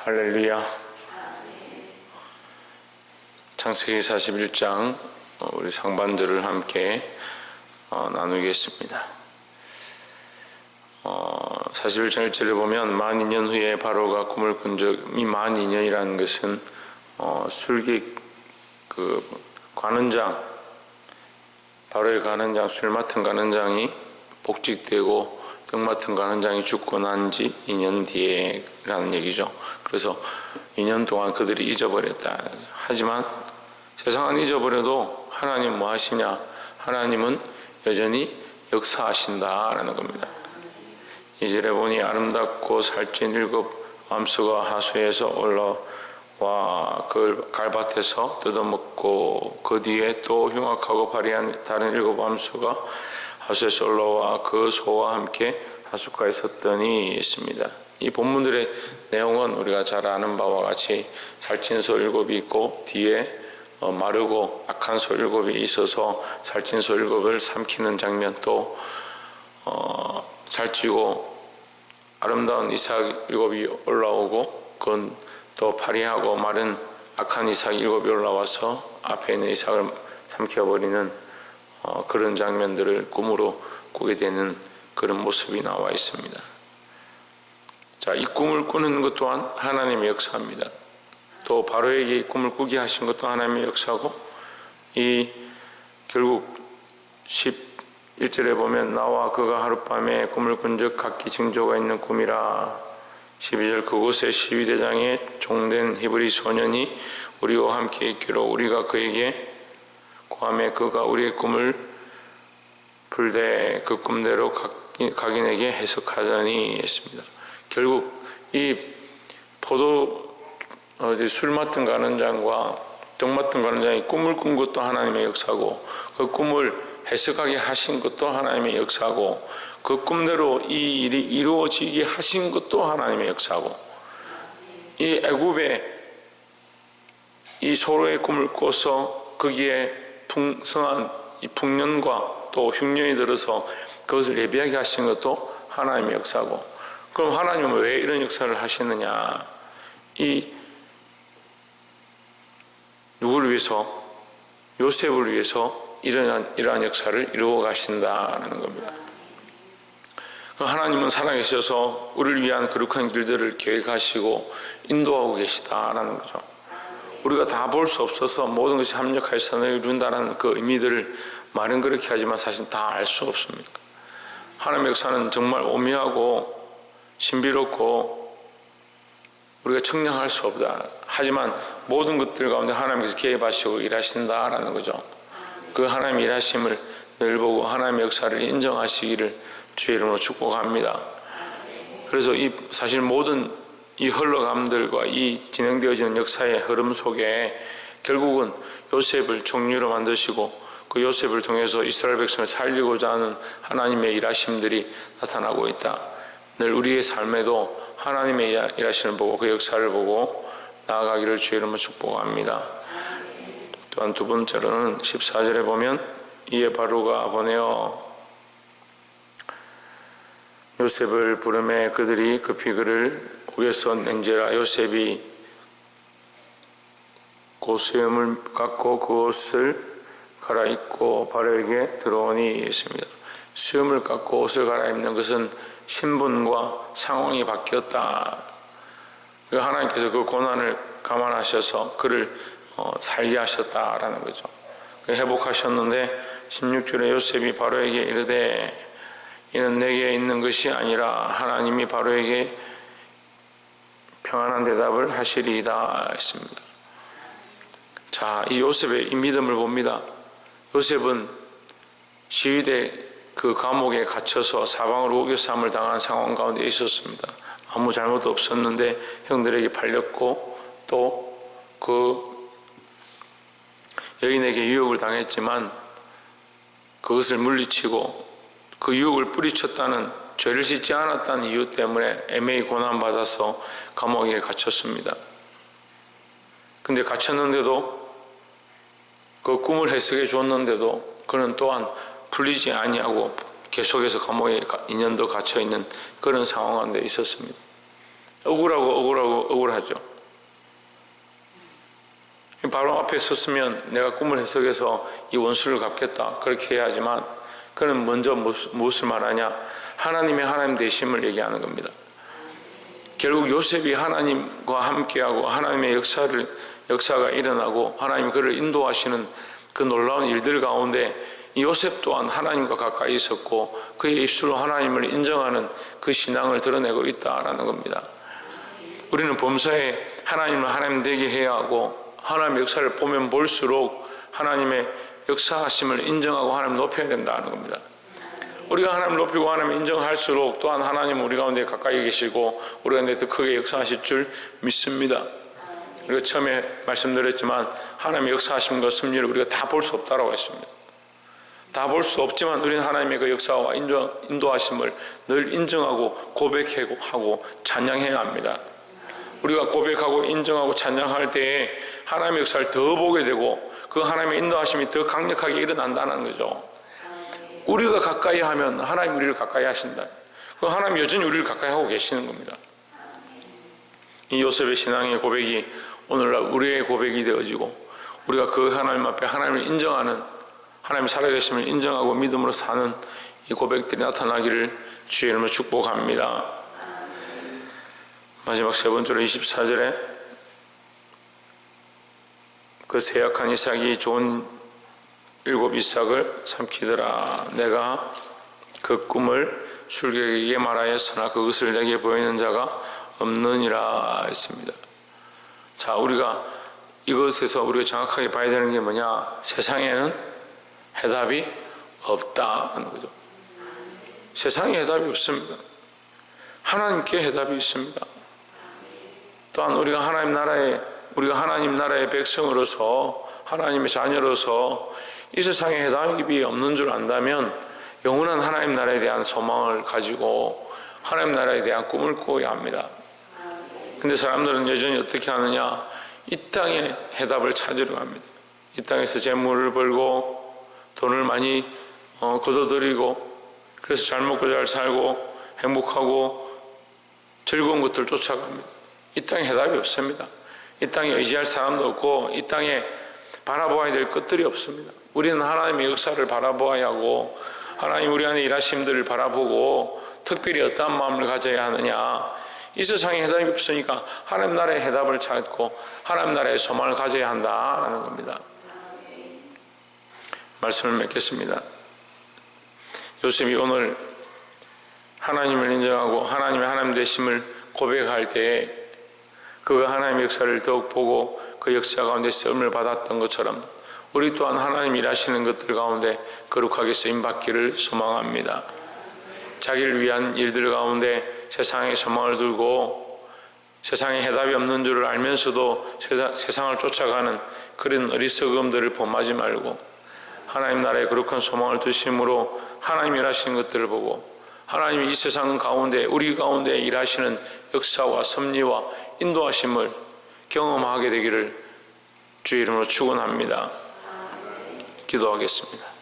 할렐루야. 창세기 41장 우리 상반들을 함께 나누겠습니다. 41장 1절에 보면 만 2년 후에 바로가 꿈을 꾼 적, 이 만 2년이라는 것은 술객 관원장, 바로의 관원장, 술 맡은 관원장이 복직되고 떡 맡은 관원장이 죽고 난 지 2년 뒤에라는 얘기죠. 그래서 2년 동안 그들이 잊어버렸다. 하지만 세상은 잊어버려도 하나님 뭐 하시냐? 하나님은 여전히 역사하신다라는 겁니다. 2절에 보니 아름답고 살찐 7 암수가 하수에서 올라와 그 갈밭에서 뜯어먹고 그 뒤에 또 흉악하고 발이한 다른 7 암수가 하수에서 올라와 그 소와 함께 하숫가에 섰더니 있습니다. 이 본문들의 내용은 우리가 잘 아는 바와 같이 살찐 소 7이 있고 뒤에 마르고 악한 소 7이 있어서 살찐 소 7을 삼키는 장면, 또 살찌고 아름다운 이삭 7이 올라오고 그건 또 파리하고 마른 악한 이삭 7이 올라와서 앞에 있는 이삭을 삼켜버리는 그런 장면들을 꿈으로 꾸게 되는 그런 모습이 나와 있습니다. 자, 이 꿈을 꾸는 것 또한 하나님의 역사입니다. 또 바로에게 이 꿈을 꾸게 하신 것도 하나님의 역사고, 이 결국 11절에 보면 나와 그가 하룻밤에 꿈을 꾼 적 각기 징조가 있는 꿈이라. 12절 그곳에 시위대장에 종된 히브리 소년이 우리와 함께 있기로 우리가 그에게 구하매 그가 우리의 꿈을 풀되 그 꿈대로 각인에게 해석하더니 했습니다. 결국 이 술 맡은 관원장과 떡 맡은 관원장이 꿈을 꾼 것도 하나님의 역사고, 그 꿈을 해석하게 하신 것도 하나님의 역사고, 그 꿈대로 이 일이 이루어지게 하신 것도 하나님의 역사고, 이 애굽에 이 소로의 꿈을 꿔서 거기에 풍성한 이 풍년과 또 흉년이 들어서 그것을 예비하게 하신 것도 하나님의 역사고, 그럼 하나님은 왜 이런 역사를 하시느냐? 이 누구를 위해서? 요셉을 위해서 이러한 역사를 이루어 가신다는 겁니다. 하나님은 살아계셔서 우리를 위한 거룩한 길들을 계획하시고 인도하고 계시다라는 거죠. 우리가 다 볼 수 없어서 모든 것이 합력하여서 선을 이룬다는 그 의미들을 말은 그렇게 하지만 사실 다 알 수 없습니다. 하나님의 역사는 정말 오묘하고 신비롭고 우리가 측량할 수 없다. 하지만 모든 것들 가운데 하나님께서 개입하시고 일하신다라는 거죠. 그 하나님의 일하심을 늘 보고 하나님의 역사를 인정하시기를 주의 이름으로 축복합니다. 그래서 사실 모든 이 흘러감들과 이 진행되어지는 역사의 흐름 속에 결국은 요셉을 총리로 만드시고 그 요셉을 통해서 이스라엘 백성을 살리고자 하는 하나님의 일하심들이 나타나고 있다. 늘 우리의 삶에도 하나님의 일하심을 보고 그 역사를 보고 나아가기를 주의 이름으로 축복합니다. 또한 두 번째로는 14절에 보면 이에 바로가 보내어 요셉을 부르매 그들이 급히 그를 옥에서 냉제라. 요셉이 그 수염을 깎고 그 옷을 갈아입고 바로에게 들어오니 있습니다. 수염을 깎고 옷을 갈아입는 것은 신분과 상황이 바뀌었다. 하나님께서 그 고난을 감안하셔서 그를 살게 하셨다라는 거죠. 회복하셨는데 16절에 요셉이 바로에게 이르되 이는 내게 있는 것이 아니라 하나님이 바로에게 평안한 대답을 하시리이다 했습니다. 자, 이 요셉의 이 믿음을 봅니다. 요셉은 시위대 그 감옥에 갇혀서 사방으로 우겨쌈을 당한 상황 가운데 있었습니다. 아무 잘못도 없었는데 형들에게 팔렸고 또 그 여인에게 유혹을 당했지만 그것을 물리치고 그 유혹을 뿌리쳤다는, 죄를 짓지 않았다는 이유 때문에 애매히 고난받아서 감옥에 갇혔습니다. 근데 갇혔는데도 그 꿈을 해석해 줬는데도 그는 또한 풀리지 아니하고 계속해서 감옥에 2년 더 갇혀있는 그런 상황 가운데 있었습니다. 억울하죠. 바로 앞에 섰으면 내가 꿈을 해석해서 이 원수를 갚겠다 그렇게 해야 하지만 그는 먼저 무엇을 말하냐? 하나님 되심을 얘기하는 겁니다. 결국 요셉이 하나님과 함께하고 하나님의 역사가 일어나고 하나님이 그를 인도하시는 그 놀라운 일들 가운데 요셉 또한 하나님과 가까이 있었고 그의 입술로 하나님을 인정하는 그 신앙을 드러내고 있다라는 겁니다. 우리는 범사에 하나님을 하나님 되게 해야 하고 하나님의 역사를 보면 볼수록 하나님의 역사하심을 인정하고 하나님을 높여야 된다는 겁니다. 우리가 하나님을 높이고 하나님을 인정할수록 또한 하나님은 우리 가운데 가까이 계시고 우리 가운데 더 크게 역사하실 줄 믿습니다. 우리가 처음에 말씀드렸지만 하나님의 역사하심과 섭리를 우리가 다 볼 수 없다고 했습니다. 다 볼 수 없지만 우리는 하나님의 그 역사와 인도하심을 늘 인정하고 고백하고 찬양해야 합니다. 우리가 고백하고 인정하고 찬양할 때에 하나님의 역사를 더 보게 되고 그 하나님의 인도하심이 더 강력하게 일어난다는 거죠. 우리가 가까이 하면 하나님 우리를 가까이 하신다. 그 하나님 여전히 우리를 가까이 하고 계시는 겁니다. 이 요셉의 신앙의 고백이 오늘날 우리의 고백이 되어지고 우리가 그 하나님 앞에 하나님을 인정하는 하나님의 살아계심을 인정하고 믿음으로 사는 이 고백들이 나타나기를 주의 이름으로 축복합니다. 마지막 세 번째로 24절에 그 세약한 이삭이 좋은 7 이삭을 삼키더라. 내가 그 꿈을 술객에게 말하였으나 그것을 내게 보이는 자가 없느니라 했습니다. 자, 우리가 이것에서 우리가 정확하게 봐야 되는 게 뭐냐? 세상에는 해답이 없다 하는 거죠. 세상에 해답이 없습니다. 하나님께 해답이 있습니다. 또한 우리가 하나님 나라의 백성으로서 하나님의 자녀로서 이 세상에 해답이 없는 줄 안다면 영원한 하나님 나라에 대한 소망을 가지고 하나님 나라에 대한 꿈을 꾸어야 합니다. 근데 사람들은 여전히 어떻게 하느냐? 이 땅에 해답을 찾으려 합니다. 이 땅에서 재물을 벌고 돈을 많이 거둬들이고 그래서 잘 먹고 잘 살고 행복하고 즐거운 것들을 쫓아갑니다. 이 땅에 해답이 없습니다. 이 땅에 의지할 사람도 없고 이 땅에 바라보아야 될 것들이 없습니다. 우리는 하나님의 역사를 바라보아야 하고 하나님 우리 안에 일하심들을 바라보고 특별히 어떠한 마음을 가져야 하느냐? 이 세상에 해답이 없으니까 하나님 나라의 해답을 찾고 하나님 나라의 소망을 가져야 한다라는 겁니다. 말씀을 맺겠습니다. 요셉이 오늘 하나님을 인정하고 하나님의 하나님 되심을 고백할 때에 그가 하나님의 역사를 더욱 보고 그 역사 가운데 쓰임을 받았던 것처럼 우리 또한 하나님 일하시는 것들 가운데 거룩하게 쓰임받기를 소망합니다. 자기를 위한 일들 가운데 세상에 소망을 두고 세상에 해답이 없는 줄을 알면서도 세상을 쫓아가는 그런 어리석음들을 범하지 말고 하나님 나라에 거룩한 소망을 두심으로 하나님 일하시는 것들을 보고 하나님이 이 세상 가운데 우리 가운데 일하시는 역사와 섭리와 인도하심을 경험하게 되기를 주의 이름으로 축원합니다. 기도하겠습니다.